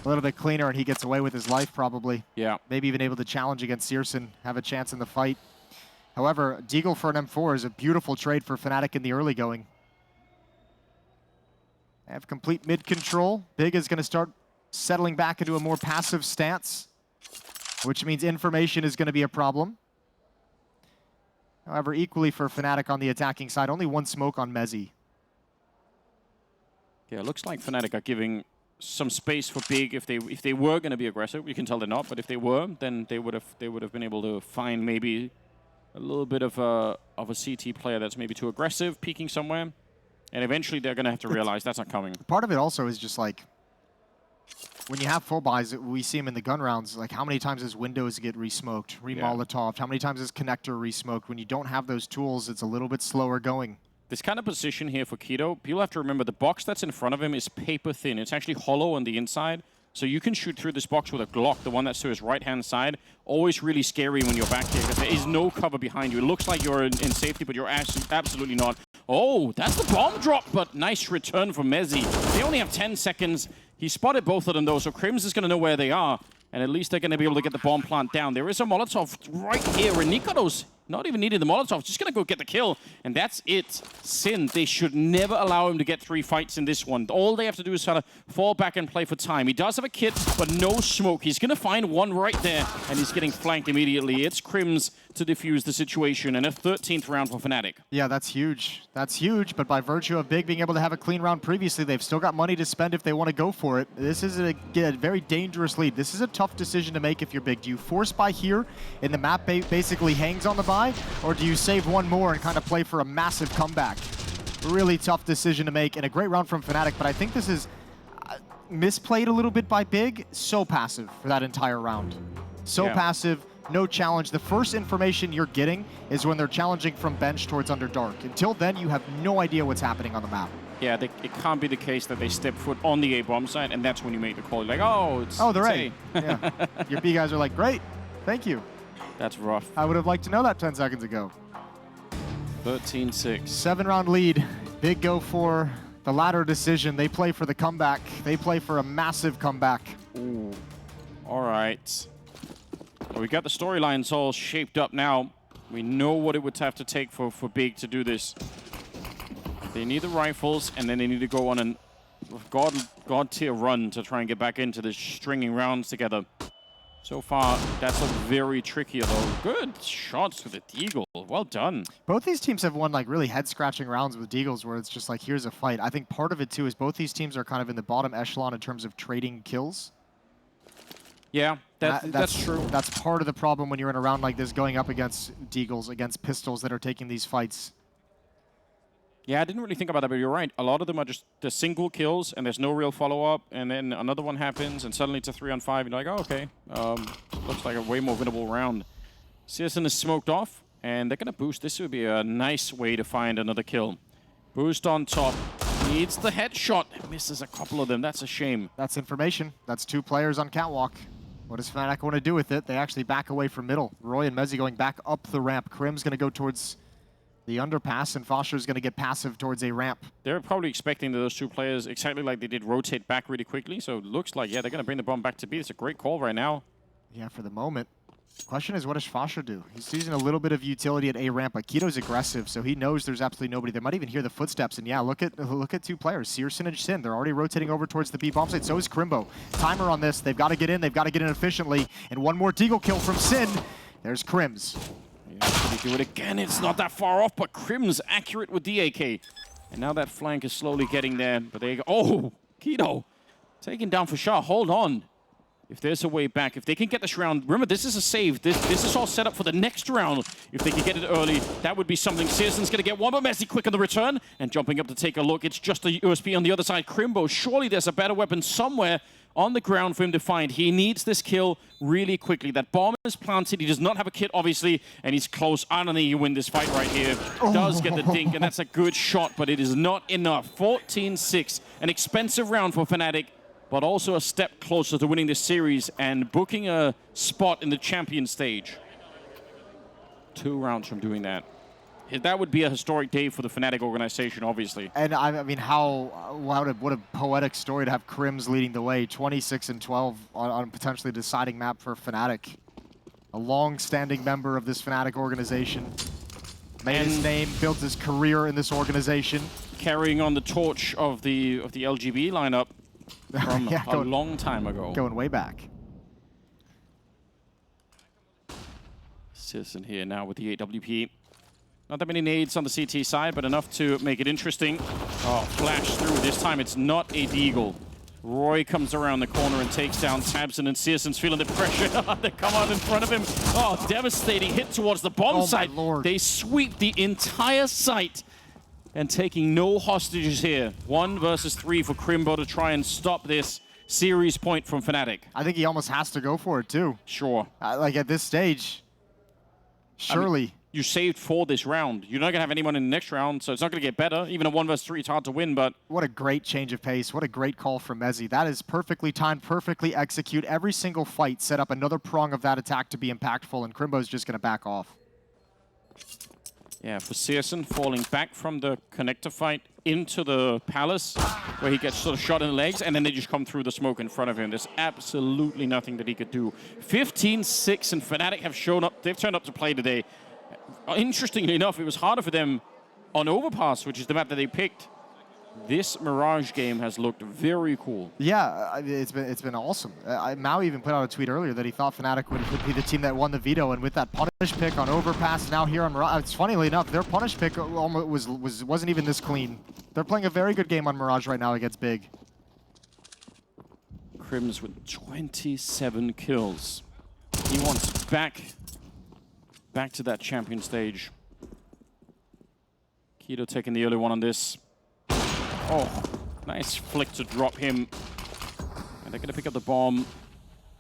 little bit cleaner, and he gets away with his life, probably. Yeah. Maybe even able to challenge against syrsoN, have a chance in the fight. However, Deagle for an M4 is a beautiful trade for fnatic in the early going. They have complete mid control. Big is going to start settling back into a more passive stance, which means information is going to be a problem. However, equally for fnatic on the attacking side, only 1 smoke on Mezzi. Yeah, it looks like fnatic are giving some space for Big if they were going to be aggressive. You can tell they're not, but if they were, then they would have been able to find maybe a little bit of a CT player that's maybe too aggressive, peeking somewhere, and eventually they're going to have to realize that's not coming. Part of it also is just like, when you have full buys, we see them in the gun rounds, like how many times does Windows get re-smoked, re-Molotoved, how many times is Connector re-smoked? When you don't have those tools, it's a little bit slower going. This kind of position here for nicoodoz, people have to remember the box that's in front of him is paper thin. It's actually hollow on the inside. So you can shoot through this box with a Glock, the one that's to his right-hand side. Always really scary when you're back here because there is no cover behind you. It looks like you're in safety, but you're actually absolutely not. Oh, that's the bomb drop, but nice return from mezii. They only have 10 seconds. He spotted both of them, though, so Crims is going to know where they are. And at least they're going to be able to get the bomb plant down. There is a Molotov right here, and nicoodoz not even needing the Molotov, just going to go get the kill. And that's it. syrsoN, they should never allow him to get 3 fights in this one. All they have to do is kind of fall back and play for time. He does have a kit, but no smoke. He's going to find one right there, and he's getting flanked immediately. It's Crims to defuse the situation, and a 13th round for fnatic. Yeah, that's huge. That's huge, but by virtue of Big being able to have a clean round previously, they've still got money to spend if they want to go for it. This is a very dangerous lead. This is a tough decision to make if you're Big. Do you force buy here, and the map basically hangs on the buy, or do you save one more and kind of play for a massive comeback? Really tough decision to make, and a great round from fnatic, but I think this is misplayed a little bit by Big. So passive for that entire round. So passive. No challenge. The first information you're getting is when they're challenging from bench towards Underdark. Until then, you have no idea what's happening on the map. Yeah, it can't be the case that they step foot on the A bomb site, and that's when you make the call. You're like, oh, it's they're A. yeah. Your B guys are like, great, thank you. That's rough. I would have liked to know that 10 seconds ago. 13-6. 7-round lead. Big go for the latter decision. They play for the comeback. They play for a massive comeback. Ooh. All right. Well, we got the storylines all shaped up now. We know what it would have to take for Big to do this. They need the rifles, and then they need to go on a god tier run to try and get back into this stringing rounds together. So far, that's a very tricky, though. Good shots with the Deagle. Well done. Both these teams have won like really head-scratching rounds with Deagles where it's just like, here's a fight. I think part of it, too, is both these teams are kind of in the bottom echelon in terms of trading kills. Yeah, that's true. That's part of the problem when you're in a round like this, going up against Deagles, against pistols that are taking these fights. Yeah, I didn't really think about that, but you're right. A lot of them are just the single kills, and there's no real follow-up, and then another one happens, and suddenly it's a 3-on-5. You're like, oh, okay. Looks like a way more winnable round. syrsoN is smoked off, and they're going to boost. This would be a nice way to find another kill. Boost on top. Needs the headshot. Misses a couple of them. That's a shame. That's information. That's 2 players on catwalk. What does fnatic want to do with it? They actually back away from middle. roeJ and mezii going back up the ramp. Krim's going to go towards the underpass, and Foster's going to get passive towards a ramp. They're probably expecting those 2 players, exactly like they did, rotate back really quickly. So it looks like, yeah, they're going to bring the bomb back to B. It's a great call right now. Yeah, for the moment. The question is, what does Foster do? He's using a little bit of utility at A ramp, but nicoodoz aggressive, so he knows there's absolutely nobody. They might even hear the footsteps, and yeah, look at 2 players, syrsoN and syrsoN. They're already rotating over towards the B bomb site. So is Crimbo. Timer on this. They've got to get in. They've got to get in efficiently. And one more Deagle kill from syrsoN. There's Crims. Yeah, can he do it again? It's not that far off, but Crims accurate with the AK. And now that flank is slowly getting there. But they go. Oh, nicoodoz taken down for sure. Hold on. If there's a way back, if they can get this round, remember, this is a save. This is all set up for the next round. If they can get it early, that would be something. syrsoN's going to get one, but mezii quick on the return. And jumping up to take a look, it's just a USP on the other side. Crimbo, surely there's a better weapon somewhere on the ground for him to find. He needs this kill really quickly. That bomb is planted. He does not have a kit, obviously, and he's close. I don't think you win this fight right here. Does get the dink, and that's a good shot, but it is not enough. 14-6, an expensive round for fnatic, but also a step closer to winning this series and booking a spot in the champion stage. 2 rounds from doing that. That would be a historic day for the fnatic organization, obviously. And I mean, what a poetic story to have Crims leading the way. 26-12 on a potentially deciding map for fnatic. A long-standing member of this fnatic organization. Made his name, built his career in this organization. Carrying on the torch of the LGB lineup. From a long time ago. Going way back. syrsoN here now with the AWP. Not that many nades on the CT side, but enough to make it interesting. Oh, flash through. This time it's not a Deagle. roeJ comes around the corner and takes down tabseN, and syrsoN's feeling the pressure. They come out in front of him. Oh, devastating hit towards the bomb site. They sweep the entire site. And taking no hostages here. 1 versus 3 for Crimbo to try and stop this series point from fnatic. I think he almost has to go for it, too. Sure. Like, at this stage, surely. you saved for this round. You're not going to have anyone in the next round, so it's not going to get better. Even a 1 versus 3, it's hard to win, but... What a great change of pace. What a great call from mezii. That is perfectly timed, perfectly execute. Every single fight set up another prong of that attack to be impactful, and Crimbo's just going to back off. Yeah, for syrsoN falling back from the connector fight into the palace, where he gets sort of shot in the legs, and then they just come through the smoke in front of him. There's absolutely nothing that he could do. 15-6, and fnatic have shown up. They've turned up to play today. Interestingly enough, it was harder for them on Overpass, which is the map that they picked. This Mirage game has looked very cool. Yeah, it's been awesome. Mao even put out a tweet earlier that he thought fnatic would be the team that won the veto, and with that punish pick on Overpass, now here on Mirage, it's funnily enough, their punish pick almost wasn't even this clean. They're playing a very good game on Mirage right now against Big. Crims with 27 kills. He wants back to that champion stage. Keto taking the early one on this. Oh, nice flick to drop him. And they're going to pick up the bomb.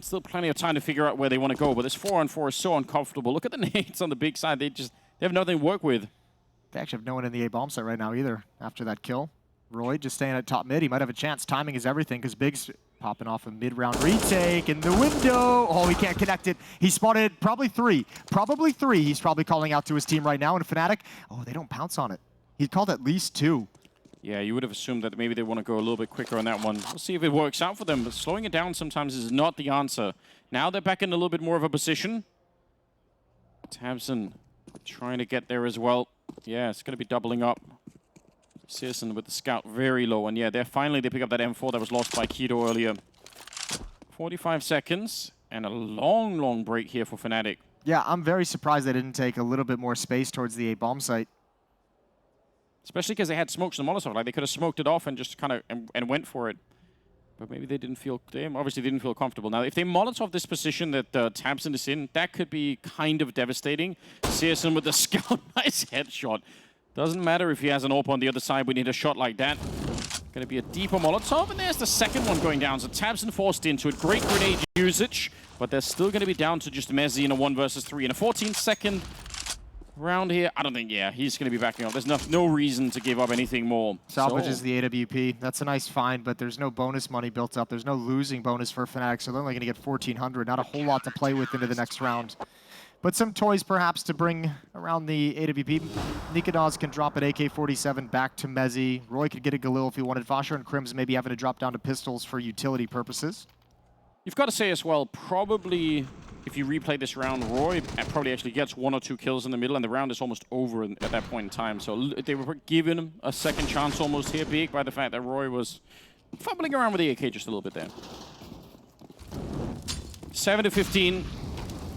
Still plenty of time to figure out where they want to go, but this 4-on-4 is so uncomfortable. Look at the nades on the big side. They have nothing to work with. They actually have no one in the A bomb site right now either after that kill. roeJ just staying at top mid. He might have a chance. Timing is everything because Big's popping off a mid-round retake in the window. Oh, he can't connect it. He spotted probably three. Probably three. He's probably calling out to his team right now. And fnatic, oh, they don't pounce on it. He called at least 2. Yeah, you would have assumed that maybe they want to go a little bit quicker on that one. We'll see if it works out for them, but slowing it down sometimes is not the answer. Now they're back in a little bit more of a position. tabseN trying to get there as well. Yeah, it's going to be doubling up. syrsoN with the scout very low, and yeah, they pick up that M4 that was lost by Keto earlier. 45 seconds, and a long, long break here for fnatic. Yeah, I'm very surprised they didn't take a little bit more space towards the A bomb site. Especially because they had smokes and Molotov. Like, they could have smoked it off and just kind of and went for it. But maybe they obviously didn't feel comfortable. Now, if they Molotov this position that tabseN is in, that could be kind of devastating. syrsoN with the scout, nice headshot. Doesn't matter if he has an AWP on the other side, we need a shot like that. Going to be a deeper Molotov, and there's the second one going down. So tabseN forced into it. Great grenade usage, but they're still going to be down to just mezii in a 1 versus 3. In a 14-second round here, I don't think, yeah, he's going to be backing up. There's no reason to give up anything more. Salvages the AWP. That's a nice find, but there's no bonus money built up. There's no losing bonus for fnatic, so they're only going to get 1,400. Not a whole lot to play with into the next round. But some toys perhaps to bring around the AWP. nicoodoz can drop an AK-47 back to mezii. roeJ could get a Galil if he wanted. fosher and Crims maybe having to drop down to pistols for utility purposes. You've got to say as well, probably if you replay this round, roeJ probably actually gets 1 or 2 kills in the middle, and the round is almost over at that point in time. So they were given him a second chance almost here, big by the fact that roeJ was fumbling around with the AK just a little bit there. 7-15.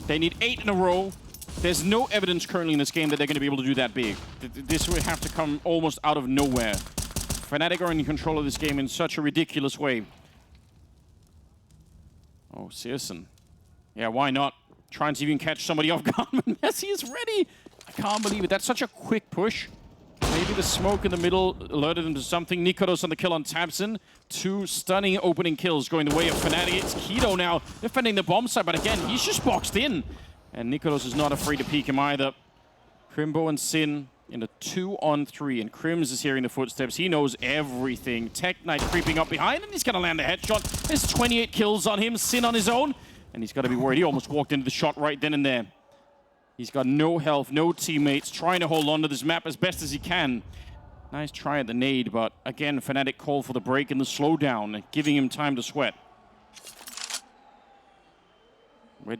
They need 8 in a row. There's no evidence currently in this game that they're going to be able to do that big. This would have to come almost out of nowhere. fnatic are in control of this game in such a ridiculous way. Oh, syrsoN. Yeah, why not? Trying to even catch somebody off guard. mezii is ready. I can't believe it. That's such a quick push. Maybe the smoke in the middle alerted them to something. nicoodoz on the kill on tabseN. 2 stunning opening kills going the way of fnatic. It's Keto now defending the bomb side, but again, he's just boxed in. And nicoodoz is not afraid to peek him either. Crimbo and syrsoN in a 2-on-3, and Crims is hearing the footsteps. He knows everything. Tech Knight creeping up behind, and he's going to land a headshot. There's 28 kills on him. syrsoN on his own, and he's got to be worried. He almost walked into the shot right then and there. He's got no health, no teammates, trying to hold on to this map as best as he can. Nice try at the nade, but again, fnatic call for the break and the slowdown, giving him time to sweat. How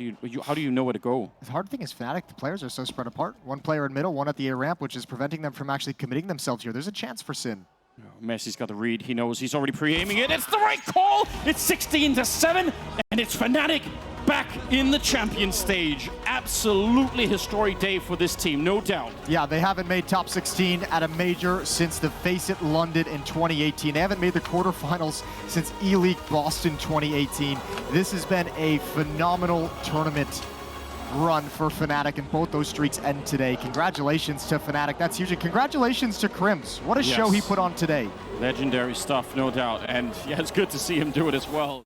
do you know where to go? The hard thing is fnatic, the players are so spread apart. 1 player in middle, 1 at the A ramp, which is preventing them from actually committing themselves here. There's a chance for syrsoN. Oh, mezii got the read. He knows he's already pre-aiming it. It's the right call! It's 16-7, and it's fnatic back in the champion stage. Absolutely historic day for this team, no doubt. Yeah, they haven't made top 16 at a major since the Face It London in 2018. They haven't made the quarterfinals since E-League Boston 2018. This has been a phenomenal tournament run for fnatic, and both those streaks end today. Congratulations to fnatic. That's huge. And congratulations to Crims. What a show he put on today. Legendary stuff, no doubt. And yeah, it's good to see him do it as well.